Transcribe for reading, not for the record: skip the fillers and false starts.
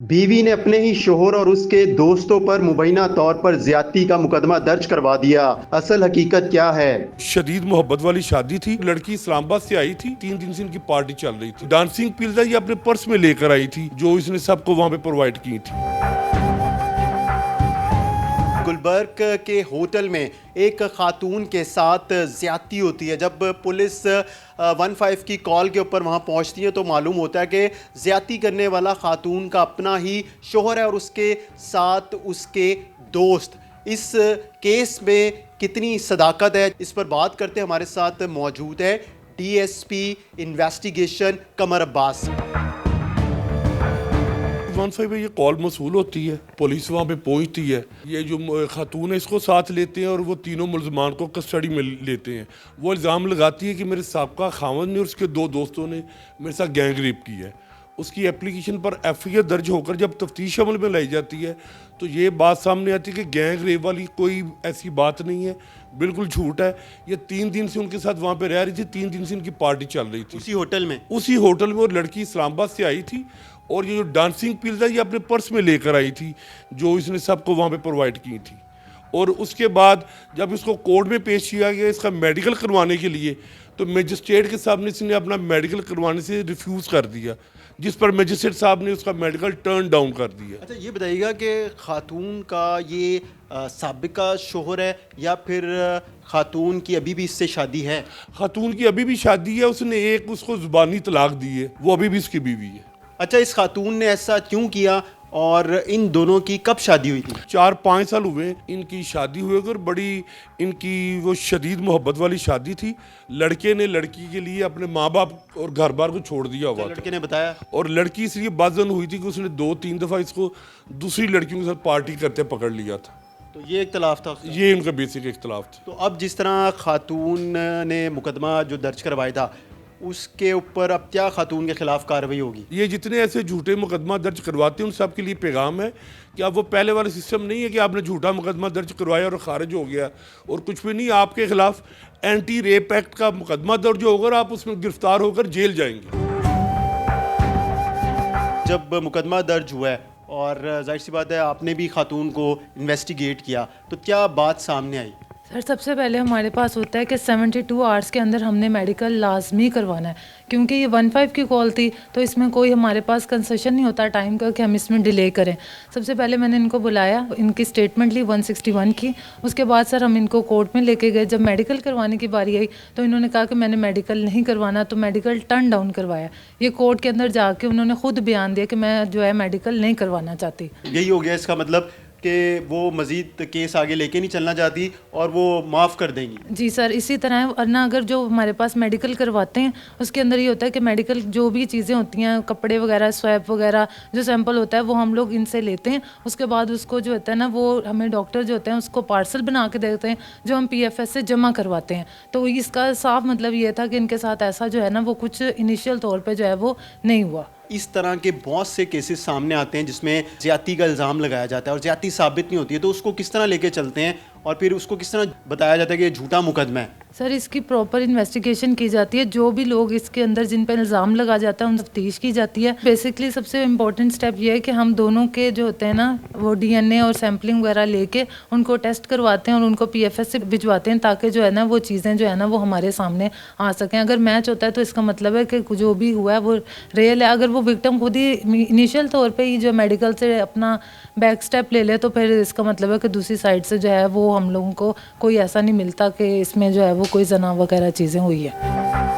बीवी ने अपने ही शोहर और उसके दोस्तों पर मुबैना तौर पर ज्यादती का मुकदमा दर्ज करवा दिया। असल हकीकत क्या है? शदीद मोहब्बत वाली शादी थी। लड़की इस्लामाबाद से आई थी। 3 दिन से इनकी पार्टी चल रही थी। डांसिंग पिल्स ये अपने पर्स में लेकर आई थी जो इसने सबको वहां पे प्रोवाइड की थी। गुलबर्ग के होटल में एक खातून के साथ ज्यादती होती है। जब पुलिस 15 की कॉल के ऊपर वहां पहुंचती है तो मालूम होता है कि ज्यादती करने वाला खातून का अपना ही शोहर है और उसके साथ उसके दोस्त। इस केस में कितनी सदाकत है, इस पर बात करते हैं। हमारे साथ मौजूद है DSP इन्वेस्टिगेशन कमर अब्बास। 15 पे ये कॉल मसूल होती है, पुलिस वहाँ पे पहुँचती है। ये जो खातून है इसको साथ लेते हैं और वो तीनों मुलजमान को कस्टडी में लेते हैं। वो इल्ज़ाम लगाती है कि मेरे साबका खावंद ने और उसके 2 दोस्तों ने मेरे साथ गैंग रेप की है। उसकी एप्लीकेशन पर FIR दर्ज होकर जब तफ्तीश अमल में लाई जाती है तो ये बात सामने आती है कि गैंग रेप वाली कोई ऐसी बात नहीं है, बिल्कुल झूठ है। ये 3 दिन से उनके साथ वहाँ पे रह रही थी। 3 दिन से इनकी पार्टी चल रही थी उसी होटल में और लड़की इस्लामाबाद से आई थी और ये जो डांसिंग पिल्स ये अपने पर्स में लेकर आई थी जो इसने सबको वहाँ पे प्रोवाइड की थी। और उसके बाद जब इसको कोर्ट में पेश किया गया इसका मेडिकल करवाने के लिए तो मजिस्ट्रेट के सामने इसने अपना मेडिकल करवाने से रिफ्यूज़ कर दिया, जिस पर मजिस्ट्रेट साहब ने उसका मेडिकल टर्न डाउन कर दिया। अच्छा, ये बताइएगा कि खातून का ये साबिका शोहर है या फिर खातून की अभी भी इससे शादी है? खातून की अभी भी शादी है। उसने एक उसको ज़ुबानी तलाक दी है, वो अभी भी इसकी बीवी है। अच्छा, इस खातून ने ऐसा क्यों किया और इन दोनों की कब शादी हुई थी? 4-5 साल हुए इनकी शादी हुए और बड़ी इनकी वो शदीद मोहब्बत वाली शादी थी। लड़के ने लड़की के लिए अपने माँ बाप और घर बार को छोड़ दिया हुआ था। लड़के ने बताया और लड़की इसलिए बाज़न हुई थी कि उसने 2-3 दफ़ा इसको दूसरी लड़कियों के साथ पार्टी करते पकड़ लिया था। तो ये इख्तलाफ था उसका। ये इनका बेसिक इख्तलाफ था। तो अब जिस तरह खातून ने मुकदमा जो दर्ज करवाया था उसके ऊपर अब क्या खातून के खिलाफ कार्रवाई होगी? ये जितने ऐसे झूठे मुकदमा दर्ज करवाते हैं उन सब के लिए पैगाम है कि अब वो पहले वाला सिस्टम नहीं है कि आपने झूठा मुकदमा दर्ज करवाया और खारिज हो गया और कुछ भी नहीं। आपके खिलाफ एंटी रेप एक्ट का मुकदमा दर्ज होगा और आप उसमें गिरफ्तार होकर जेल जाएंगे। जब मुकदमा दर्ज हुआ है और जाहिर सी बात है आपने भी खातून को इन्वेस्टिगेट किया तो क्या बात सामने आई? सर, सबसे पहले हमारे पास होता है कि 72 आवर्स के अंदर हमने मेडिकल लाजमी करवाना है, क्योंकि ये 15 की कॉल थी तो इसमें कोई हमारे पास कंसेशन नहीं होता टाइम का कि हम इसमें डिले करें। सबसे पहले मैंने इनको बुलाया, इनकी स्टेटमेंट ली 161 की। उसके बाद सर हम इनको कोर्ट में लेके गए। जब मेडिकल करवाने की बारी आई तो इन्होंने कहा कि मैंने मेडिकल नहीं करवाना, तो मेडिकल टर्न डाउन करवाया। ये कोर्ट के अंदर जाके उन्होंने खुद बयान दिया कि मैं जो है मेडिकल नहीं करवाना चाहती। यही हो गया इसका मतलब कि वो मज़ीद केस आगे लेके नहीं चलना चाहती और वो माफ़ कर देंगी? जी सर, इसी तरह है। वरना अगर जो हमारे पास मेडिकल करवाते हैं उसके अंदर ये होता है कि मेडिकल जो भी चीज़ें होती हैं, कपड़े वगैरह, स्वैप वगैरह, जो सैंपल होता है वो हम लोग इनसे लेते हैं। उसके बाद उसको जो होता है ना वो हमें डॉक्टर जो होते हैं उसको पार्सल बना के देते हैं जो हम PFS से जमा करवाते हैं। तो इसका साफ मतलब ये था कि इनके साथ ऐसा जो है ना वो कुछ इनिशियल तौर पर जो है वो नहीं हुआ। इस तरह के बहुत से केसेस सामने आते हैं जिसमें ज्यादती का इल्ज़ाम लगाया जाता है और ज्यादती साबित नहीं होती है, तो उसको किस तरह लेके चलते हैं और फिर उसको किस तरह बताया जाता है कि ये झूठा मुकदमा है? सर, इसकी प्रॉपर इन्वेस्टिगेशन की जाती है। जो भी लोग इसके अंदर जिन पर इल्ज़ाम लगा जाता है उन तफ्तीश की जाती है। बेसिकली सबसे इम्पोर्टेंट स्टेप ये है कि हम दोनों के जो होते हैं ना वो DNA और सैम्पलिंग वगैरह लेके उनको टेस्ट करवाते हैं और उनको PFS से भिजवाते हैं ताकि जो है ना वो चीज़ें जो है ना वो हमारे सामने आ सकें। अगर मैच होता है तो इसका मतलब है कि जो भी हुआ है वो रियल है। अगर वो विक्टिम खुद ही इनिशियल तौर पर ही जो मेडिकल से अपना बैक स्टेप ले ले तो फिर इसका मतलब है कि दूसरी साइड से जो है वो हम लोगों को कोई ऐसा नहीं मिलता कि इसमें जो है वो कोई जना वगैरह चीज़ें हुई है।